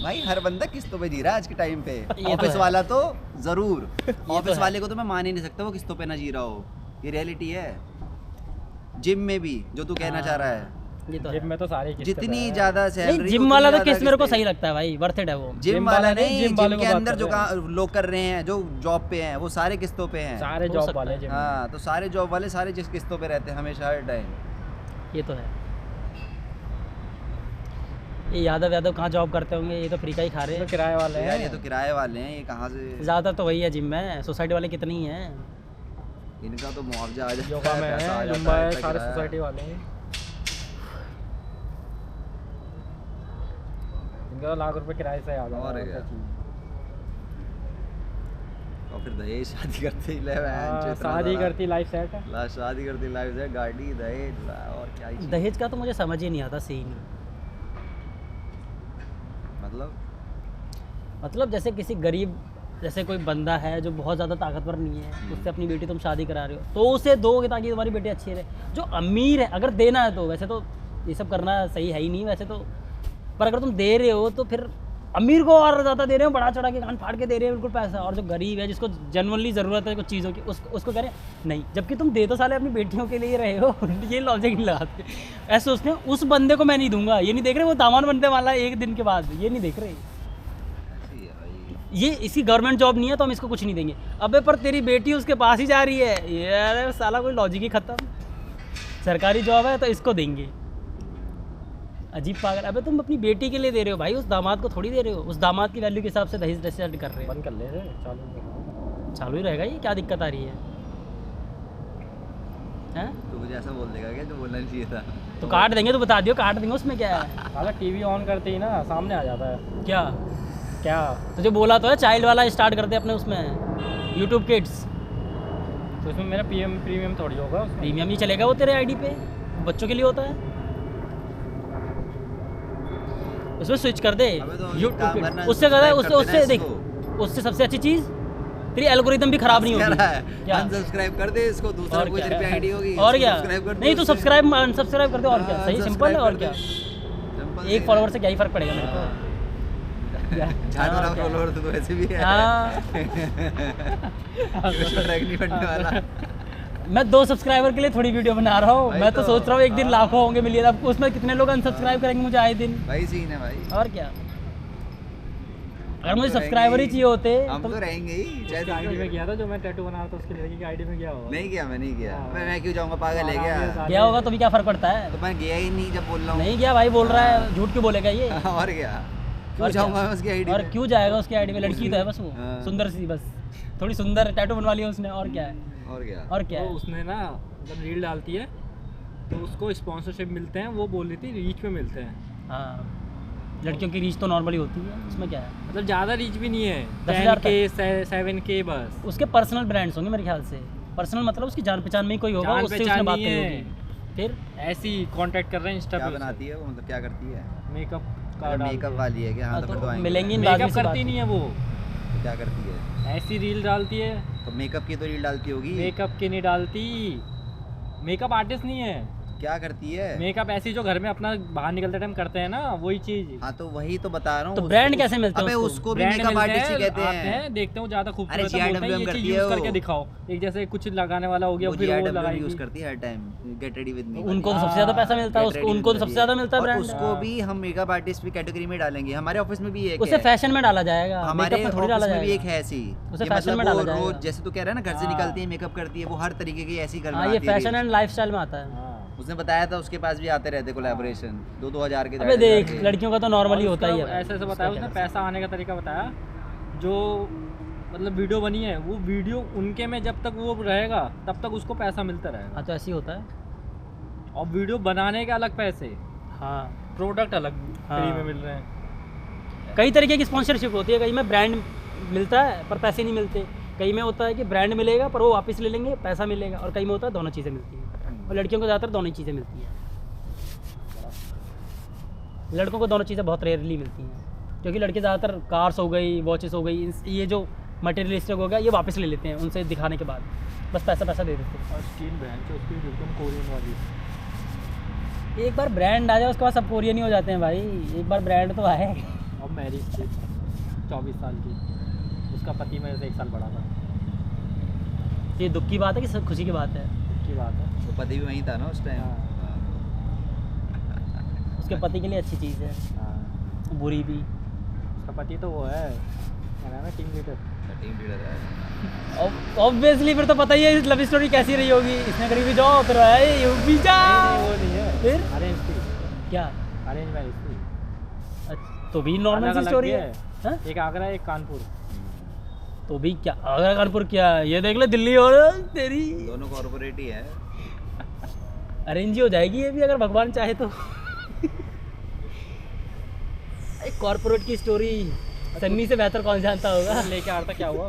भाई हर बंदा किस्तों पे जी रहा है आज के टाइम पे। तो ऑफिस है। वाला तो जरूर, ऑफिस है। वाले को तो मैं मान ही नहीं सकता वो किस्तों पे ना जी रहा हो, ये रियलिटी है। जिम में भी जो तू कहना चाह रहा है, ये तो जिम है। में तो सारे किस्तें पे जितनी हैं। ज्यादा नहीं सैलरी जिम वाला तो किस मेरे को सही लगता है भाई, वर्थ इट है वो। जिम वाला नहीं, जिम जिम वालों के को बात अंदर कर जो रहे हैं। लोग कर रहे हैं, जो जॉब पे हैं, वो सारे किस्तों पे हैं। सारे हो जॉब सकता वाले है। जिम में। हाँ, तो सारे जॉब वाले सारे जिस किस्तों पे रहते हैं हमेशा हर टाइम। ये तो है। ये यादव कहाँ जॉब करते होंगे, ये तो फ्री का ही खा रहे तो हैं। किराए वाले यार ये हैं। तो किराए वाले हैं, ये कहाँ से, ज़्यादातर तो वही है जिम में, सोसाइटी वाले कितने ही हैं। इनका तो मुआवजा आ जाता योगा में पैसा आ है, जाता जुम्बा है, इतना सारे किराया। सोसाइटी वाले हैं। इनका तो लाख रुपए किराए से आ जाता और है। क्या। और फिर दहेज शादी करते ही ले हाँ, शादी करती लाइफ सेट है। ला शादी करती लाइफ से गाड़ी दहेज ला, और क्या ही चीज़। दहेज का तो मुझे समझ ही नहीं आता सीन। मतलब जैसे किसी गरीब, जैसे कोई बंदा है जो बहुत ज़्यादा ताकतवर नहीं है, उससे अपनी बेटी तुम शादी करा रहे हो तो उसे दोगे ताकि तुम्हारी बेटी अच्छी रहे। जो अमीर है अगर देना है तो वैसे तो ये सब करना सही है ही नहीं वैसे तो, पर अगर तुम दे रहे हो तो फिर अमीर को और ज़्यादा दे रहे हो, बढ़ा चढ़ा के कान फाड़ के दे रहे हो बिल्कुल पैसा, और जो गरीब है जिसको जेनुअनली ज़रूरत है कुछ चीज़ों की उसको कह रहे हैं नहीं, जबकि तुम दे तो साले अपनी बेटियों के लिए रहे हो। ये लॉजिक नहीं लगाते, ऐसे सोचते हैं उस बंदे को मैं नहीं दूंगा, ये नहीं देख रहे वो दामन बनने वाला है एक दिन के बाद, ये नहीं देख रहे ऐसी है भाई। ये इसकी गवर्नमेंट जॉब नहीं है तो हम इसको कुछ नहीं देंगे। अबे पर तेरी बेटी उसके पास ही जा रही है, यार साला कोई लॉजिक ही खत्म। सरकारी जॉब है तो इसको देंगे, अजीब पागल। अबे तुम अपनी बेटी के लिए दे रहे हो भाई, उस दामाद को थोड़ी दे रहे हो, उस दामाद की वैल्यू के हिसाब से दहेज डिसाइड कर रहे हो। बंद कर ले रे, चालू। चालू ही रहेगा, ये क्या दिक्कत आ रही है हैं? तो मुझे ऐसा बोल देगा क्या जो बोलना नहीं चाहिए था? तो काट देंगे, तो बता दियो काट देंगे, उसमें क्या है। साला टीवी ऑन करते ही ना सामने आ जाता है। क्या क्या तुझे बोला तो है चाइल्ड वाला स्टार्ट करते अपने उसमें यूट्यूब किड्स, तो इसमें मेरा प्रीमियम थोड़ी होगा उसमें। प्रीमियम ही चलेगा वो तेरे आईडी पे, बच्चों के लिए होता है, उसमें स्विच कर दे अबे तो यूट्यूब काम करना, उससे कर subscribe उससे कर उससे देना देख, उससे सबसे अच्छी चीज़ तेरी एल्गोरिदम भी खराब नहीं क्या होगी। रहा है? क्या अनसब्सक्राइब कर दे इसको, दूसरा और कोई क्या? तेरे पे आईडी होगी, और क्या सब्सक्राइब कर दे नहीं, तू उससे। सब्सक्राइब अनसब्सक्राइब कर दे, और क्या हाँ, सही सिंपल है, और क्या सिंपल एक है। फॉलोवर से क्या ही फर्क पड़ेगा मेरे को। झाड़ वाला फॉलोवर तो वैसे भी है। हाँ ट्रैक नहीं बनने वाला। मैं 2 सब्सक्राइबर के लिए थोड़ी वीडियो बना रहा हूँ, भाई मैं तो तो- सोच रहा हूँ एक दिन लाखों होंगे मिलियन, अब उसमें कितने लोग अनसब्सक्राइब करेंगे मुझे आए दिन, भाई सीन है भाई। और क्या। अगर मुझे तो सब्सक्राइबर ही रहेंगे चाहिए होते हम तो तो रहेंगे ही, चाहे उसकी आईडी तुम- में गया था जो मैं टैटू बना रहा था, उसकी लड़की की आईडी में गया होगा। नहीं किया, मैं नहीं किया, हाँ। मैं क्यों जाऊंगा, पागल है क्या? क्या होगा तो भी क्या फर्क पड़ता है। तो मैं गया ही नहीं जब बोल रहा हूँ। नहीं गया भाई, बोल रहा है झूठ क्यों बोलेगा ये। और क्या, क्यों और क्या? जाऊंगा मैं उसकी आईडी और क्यों जाएगा उसकी आईडी में, लड़की तो है बस वो हाँ। सुंदर सी, बस थोड़ी सुंदर टैटू बनवा लिया उसने, और क्या है, और क्या। और क्या तो है। उसने ना जब रील डालती है तो उसको स्पॉन्सरशिप मिलते हैं, वो बोल रही थी रीच में मिलते हैं। हाँ लड़कियों की रीच तो नॉर्मली होती है, उसमें क्या है। मतलब ज़्यादा रीच भी नहीं है, 10,000 10K 7K बस। उसके पर्सनल ब्रांड्स होंगे मेरे ख्याल से, पर्सनल मतलब उसकी जान पहचान में ही कोई होगा, जान उससे उसने पहचान बात नहीं करी है। होगी। फिर ऐसी कांटेक्ट कर रहे हैं इंस्टा क्या पे। बनाती है वो, मतलब क्या करती है? मेकअप मेकअप वाली है क्या? हाँ, हाँ, तो तो फिर तो आएंगे। मिलेंगी इन मेकअप लाजमी सी बात करती है। नहीं है वो, तो क्या करती है? ऐसी रील डालती है। तो मेकअप की तो रील डालती होगी। मेकअप की नहीं डालती, मेकअप आर्टिस्ट नहीं है। क्या करती है? मेकअप ऐसी जो घर में अपना बाहर निकलते टाइम करते हैं ना, वही चीज। हाँ तो वही तो बता रहा हूँ। तो ब्रांड कैसे मिलते हैं अबे उसको? उसको भी ब्रांड मेकअप मिलते आर्टिस्ट ही हैं, कहते आते हैं। हैं, देखते हैं वो ज्यादा खूबसूरत है, GRW बोलते हैं ये करती चीज है यूज वो। करके दिखाओ, एक जैसे कुछ लगाने वाला हो गया वो फिर वो GRW लगाएगी। यूज करती है हर time, get ready with me. उनको तो सबसे ज्यादा पैसा मिलता है, Get उसको ready उनको तो with सबसे me। ज्यादा मिलता है और ब्रांड। उसको भी हम मेकअप आर्टिस्ट भी कैटेगरी में डालेंगे, हमारे ऑफिस में भी एक उसे है। फैशन में डाला जाएगा, हमारे मेकअप में थोड़ी डाला ऑफिस में भी एक जाएगा। है ऐसी, उसे ये fashion में मतलब डाला वो रोज जाएगा। जैसे तू कह रहा है ना घर से हाँ। निकलती है मेकअप करती है, वो हर तरीके की ऐसी कर हाँ ये फैशन एंड लाइफस्टाइल में आता है। हाँ। उसने बताया था उसके पास भी आते रहते कोलैबोरेशन 2-2 हज़ार के। अबे देख 2,500 के। लड़कियों का तो नॉर्मली होता ही है भाई। ऐसे ऐसे बताया उसका उसने, क्या पैसा आने का तरीका बताया। जो मतलब वीडियो बनी है वो वीडियो उनके में जब तक वो रहेगा तब तक उसको पैसा मिलता रहेगा। हाँ तो ऐसे ही होता है। और वीडियो बनाने के अलग पैसे, हाँ प्रोडक्ट अलग हाँ। फ्री में मिल रहे हैं। कई तरीके की स्पॉन्सरशिप होती है, कई में ब्रांड मिलता है पर पैसे नहीं मिलते, कई में होता है कि ब्रांड मिलेगा पर वो वापस ले लेंगे पैसा मिलेगा, और कई में होता है दोनों चीज़ें मिलती हैं। और लड़कियों को ज़्यादातर दोनों ही चीज़ें मिलती हैं, लड़कों को दोनों चीज़ें बहुत रेयरली मिलती हैं, क्योंकि लड़के ज़्यादातर कार्स हो गई, वॉचेस हो गई, ये जो मटेरियलिस्टिक हो गया ये वापस ले लेते हैं उनसे दिखाने के बाद, बस पैसा पैसा दे देते हैं। और स्टील ब्रांड से उसकी बिल्कुल कोरियन वाली। एक बार ब्रांड आ जाए उसके बाद सब कोरियन ही हो जाते हैं भाई, एक बार ब्रांड तो आए। और मैरिज थी 24 साल की, उसका पति मेरे से 1 साल बड़ा था। ये दुख की बात है कि सब खुशी की बात है? की बात है। तो पति भी वहीं था ना उस टाइम। हाँ। उसके पति के लिए अच्छी चीज़ है, हाँ, बुरी भी। उसका पति तो वो है, क्या नाम है, टीम लीडर। टीम लीडर है। ऑब्वियसली फिर तो पता ही है लव स्टोरी कैसी रही होगी। इसने करीबी जाओ फिर आए यूपी जा, नहीं, वो नहीं है, फिर अरेंज थी, क्या? अरेंज मैरिज थी। तो भी नॉर्मल सी अलग-अलग स्टोरी भी है। हाँ? एक आगरा एक कानपुर। तो भी क्या आगरा कानपुर क्या, ये देख ले दिल्ली और तेरी दोनों कॉर्पोरेट ही है। अरेंज ही हो जाएगी ये भी अगर भगवान चाहे तो। एक कॉर्पोरेट की स्टोरी सन्नी से बेहतर कौन जानता होगा। लेके आ रहा था, क्या हुआ?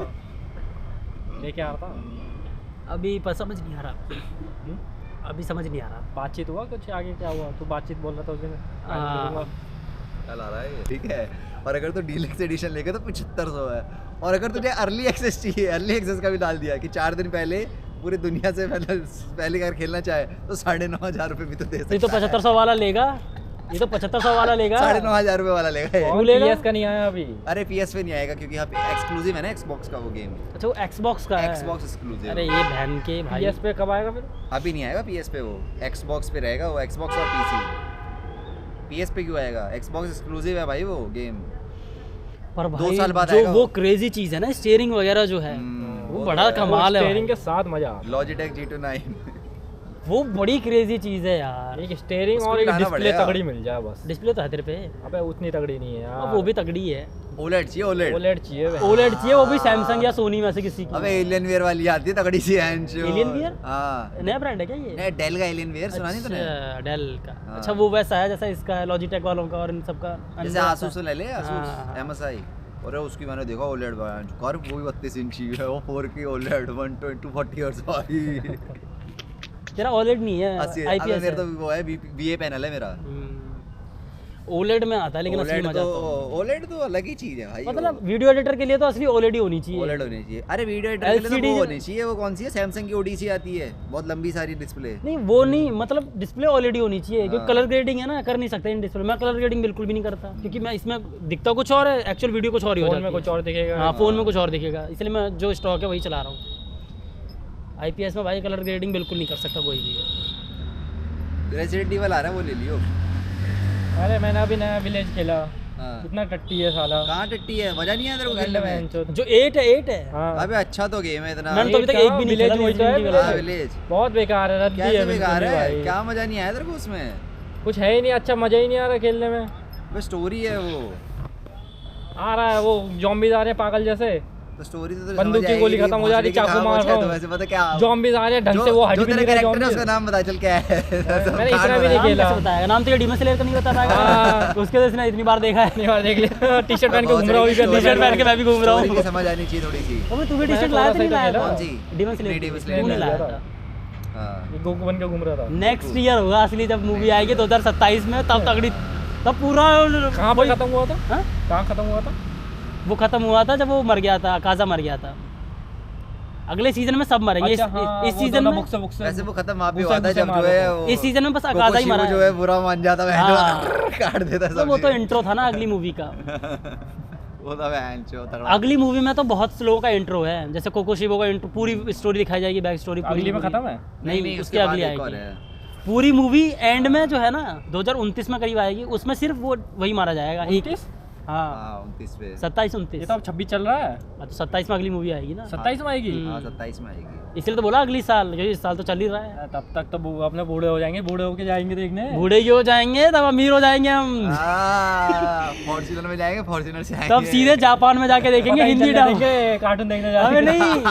लेके आ रहा था। अभी पर समझ नहीं आ रहा, अभी समझ नहीं आ रहा। बातचीत हुआ कुछ आगे, क्या हुआ? तू बातचीत बोल रहा था उस दिन। हाँ। कल आ रहा है ये, ठीक है। और अगर तो डीलक्स एडिशन लेके तो 7500 है। और अगर तुझे अर्ली एक्सेस चाहिए, अर्ली एक्सेस का भी डाल दिया कि 4 दिन पहले पूरी दुनिया से पहले अगर खेलना चाहे तो 9,500 रुपये भी तो दे सकता ये तो 7500 वाला लेगा, ये तो 7500 वाला लेगा। 9,500 रुपये वाला लेगा ये। तू लेगा? PS का नहीं आया अभी। अरे PS पे नहीं आएगा क्योंकि यहाँ पे एक्सक्लूसिव है ना Xbox का वो गेम। अच्छा वो Xbox का है। Xbox exclusive. अरे ये बहन के भाई। PS पे कब आएगा फिर? अभी नहीं आएगा PS पे, वो Xbox पे रहेगा वो, Xbox और PC। PS पे क्यों आएगा? Xbox एक्सक्लूसिव है भाई वो गेम। पर 2 भाई साल बाद जो आएगा वो क्रेजी चीज है ना, स्टीयरिंग वगैरह जो है वो बड़ा कमाल है स्टीयरिंग भाई। के साथ मजा आता Logitech G29। वो बड़ी क्रेजी चीज है यार। है। एक स्टीयरिंग उसको और भी एक लाना डिस्प्ले पड़ेगा। तगड़ी मिल जाए बस। डिस्प्ले तो है तेरे पे, अबे उतनी तगड़ी नहीं है यार। अब वो भी तगड़ी है। OLED चाहिए OLED। OLED चाहिए भाई। ओलेड चाहिए, वो भी सैमसंग या सोनी में से किसी की। अबे एलियनवेयर वाली आती है तगड़ी सी हैंचो। Alienware? हाँ। नया ब्रांड है क्या ये? नहीं डेल का एलियनवेयर सुना नहीं तूने? अच्छा, डेल का। हाँ। अच्छा वो वैसा है जैसा इसका है लॉजिटेक वालों का और इन सब का। जैसे आसूस ले ले, हाँ, आसूस हाँ। MSI। और उसकी मैंने देखा OLED कर वो भी 32 इंची है, वो 4K OLED 120 हर्ट्ज भाई। तेरा ओलेड नहीं है, 80 आईपीएस मेरा तो है। वो है VA पैनल है मेरा। ओलेड में आता है लेकिन असली मजा आता है। OLED तो अलग ही चीज है भाई। मतलब वीडियो एडिटर के लिए तो असली ओलेड ही होनी चाहिए। OLED होनी चाहिए। अरे वीडियो एडिटर के लिए तो LCD वो होनी चाहिए, वो कौन सी है, सैमसंग की ODC आती है, बहुत लंबी सारी डिस्प्ले। नहीं वो नहीं, मतलब डिस्प्ले ऑलरेडी होनी चाहिए क्योंकि हाँ। कलर ग्रेडिंग है ना, कर नहीं सकते इन डिस्प्ले। मैं कलर ग्रेडिंग बिल्कुल भी नहीं करता क्योंकि मैं इसमें दिखता कुछ और है, एक्चुअल वीडियो कुछ और ही हो फोन जाती में है। कुछ और दिखेगा। हाँ फोन में कुछ और दिखेगा, इसलिए मैं जो स्टॉक है वही चला रहा हूँ। आईपीएस में भाई कलर ग्रेडिंग बिल्कुल नहीं कर सकता कोई भी। रेसिडेंट इवल आ रहा है, वो ले लियो। अरे मैंने अभी नया विलेज खेला, हाँ। इतना टट्टी है साला। कहाँ टट्टी है, मजा नहीं आया तेरे को खेलने में? जो 8 है 8 है। हाँ। अबे अच्छा तो गेम है इतना। मैंने तो अभी तक कहाँ? एक भी नहीं Village खेला। वही तो है, Resident Evil Village। हाँ का। विलेज बहुत बेकार है, रद्दी है कैसे बिल्कुल बेकार ही है, भाई। क्या मजा नहीं आया तेरे को उसमें? कुछ है ही नहीं, अच्छा मजा ही नहीं आ रहा खेलने में। बस स्टोरी है वो। आ रहा है वो zombies आ रहे हैं पागल जैसे, तो स्टोरी तो बंदूक की गोली खत्म हो जा रही, चाकू मार रहा हूँ। वैसे पता क्या zombies आ रहे हैं, ढंग से वो हट जो भी तेरा नहीं रहे कैरेक्टर है zombies। उसका नाम बता चल क्या है। मैंने इतना भी नहीं नाम खेला। कैसे बताएगा? नाम तो ये डीमन स्लेयर का नहीं बता पाएगा। हाँ। उसके तो इसने इतनी बार देखा है। नहीं बार देख लिया, टी-शर्ट पहन के घूम रहा हूँ टी-शर्ट पहन के मैं भी घूम रहा हूँ। स्टोरी की समझ आनी चाहिए थोड़ी सी। अबे तू भी मैंने टी-शर्ट लाया था थोड़ा नहीं सा लाया तो था? कौन सी? डीमन नहीं, Demon स्लेयर Slayer तू नहीं नहीं लाया लाया था। हाँ। गोकू बन के घूम रहा था। नेक्स्ट ईयर होगा असली जब मूवी आएगी 2027 में, तब तगड़ी, तब पूरा कहाँ पर खत्म हुआ था? हाँ? कहाँ खत्म हुआ था? वो खत्म हुआ था जब वो मर गया था, काजा मर गया था। अगले सीजन में सब मरेंगे। अच्छा, हाँ, इस वो सीजन दोनों में बुक्स से वैसे वो खत्म वहाँ पे उसे- हुआ था उसे जब जो मारा है था। वो इस सीजन में बस अकाजा ही मरा कोकोशिबो जो है बुरा मान जाता है, हाँ। काट देता तो सब। वो तो इंट्रो था ना अगली मूवी का। वो था वैंचो तगड़ा। अगली मूवी में तो बहुत स्लो का इंट्रो है, जैसे कोकोशिबो का इंट्रो, पूरी स्टोरी दिखाई जाएगी, बैक स्टोरी पूरी। अगली में खत्म है? नहीं उसके बाद अगली एक और आएगी। है। पूरी मूवी एंड में जो है ना 2029 में करीब आएगी, उसमें सिर्फ वो वही मारा जाएगा। 29? हाँ हाँ 29 पे। 27 ये 29। तो अब 26 चल रहा है, तो 27 में अगली मूवी आएगी ना, 27 में आएगी। हाँ 27 में आएगी। इसलिए तो बोला अगली साल, क्योंकि इस साल तो चल ही रहा है। तब तक तो अपने बूढ़े हो जाएंगे, बूढ़े होके जाएंगे देखने। बूढ़े ही हो जाएंगे तब अमीर हो जाएंगे हम। फॉर्च्यूनर में जाएंगे, फॉर्च्यूनर से तब सीधे जापान में जाके देखेंगे हिंदी डब। कार्टून देखने अबे जाएंगे। नहीं,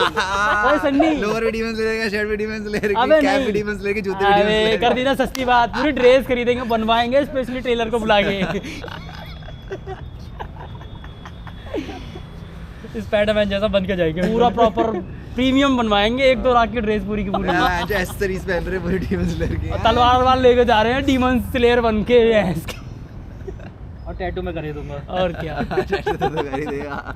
ओए सन्नी, लोअर भी डीमंस लेगा, शर्ट भी डीमंस लेगा, अबे कैप नहीं। भी डीमंस लेगा, जूते भी अबे डीमंस कर लेगा। दी ना सस्ती बात, पूरी ड्रेस खरीदेंगे, बनवाएंगे स्पेशली टेलर को बुला के। स्पाइडरमैन जैसा बन के जाएंगे पूरा प्रॉपर प्रीमियम बनवाएंगे, 1-2 लाख की ड्रेस पूरी की पूरी। हाँ, जो एस्थरीज पहन रहे पूरी डीमंस लेयर की। और तलवार वाल लेके जा रहे हैं डीमन स्लेयर बन के। और टैटू में कर दूंगा। और क्या। टैटू तो कर ही देगा।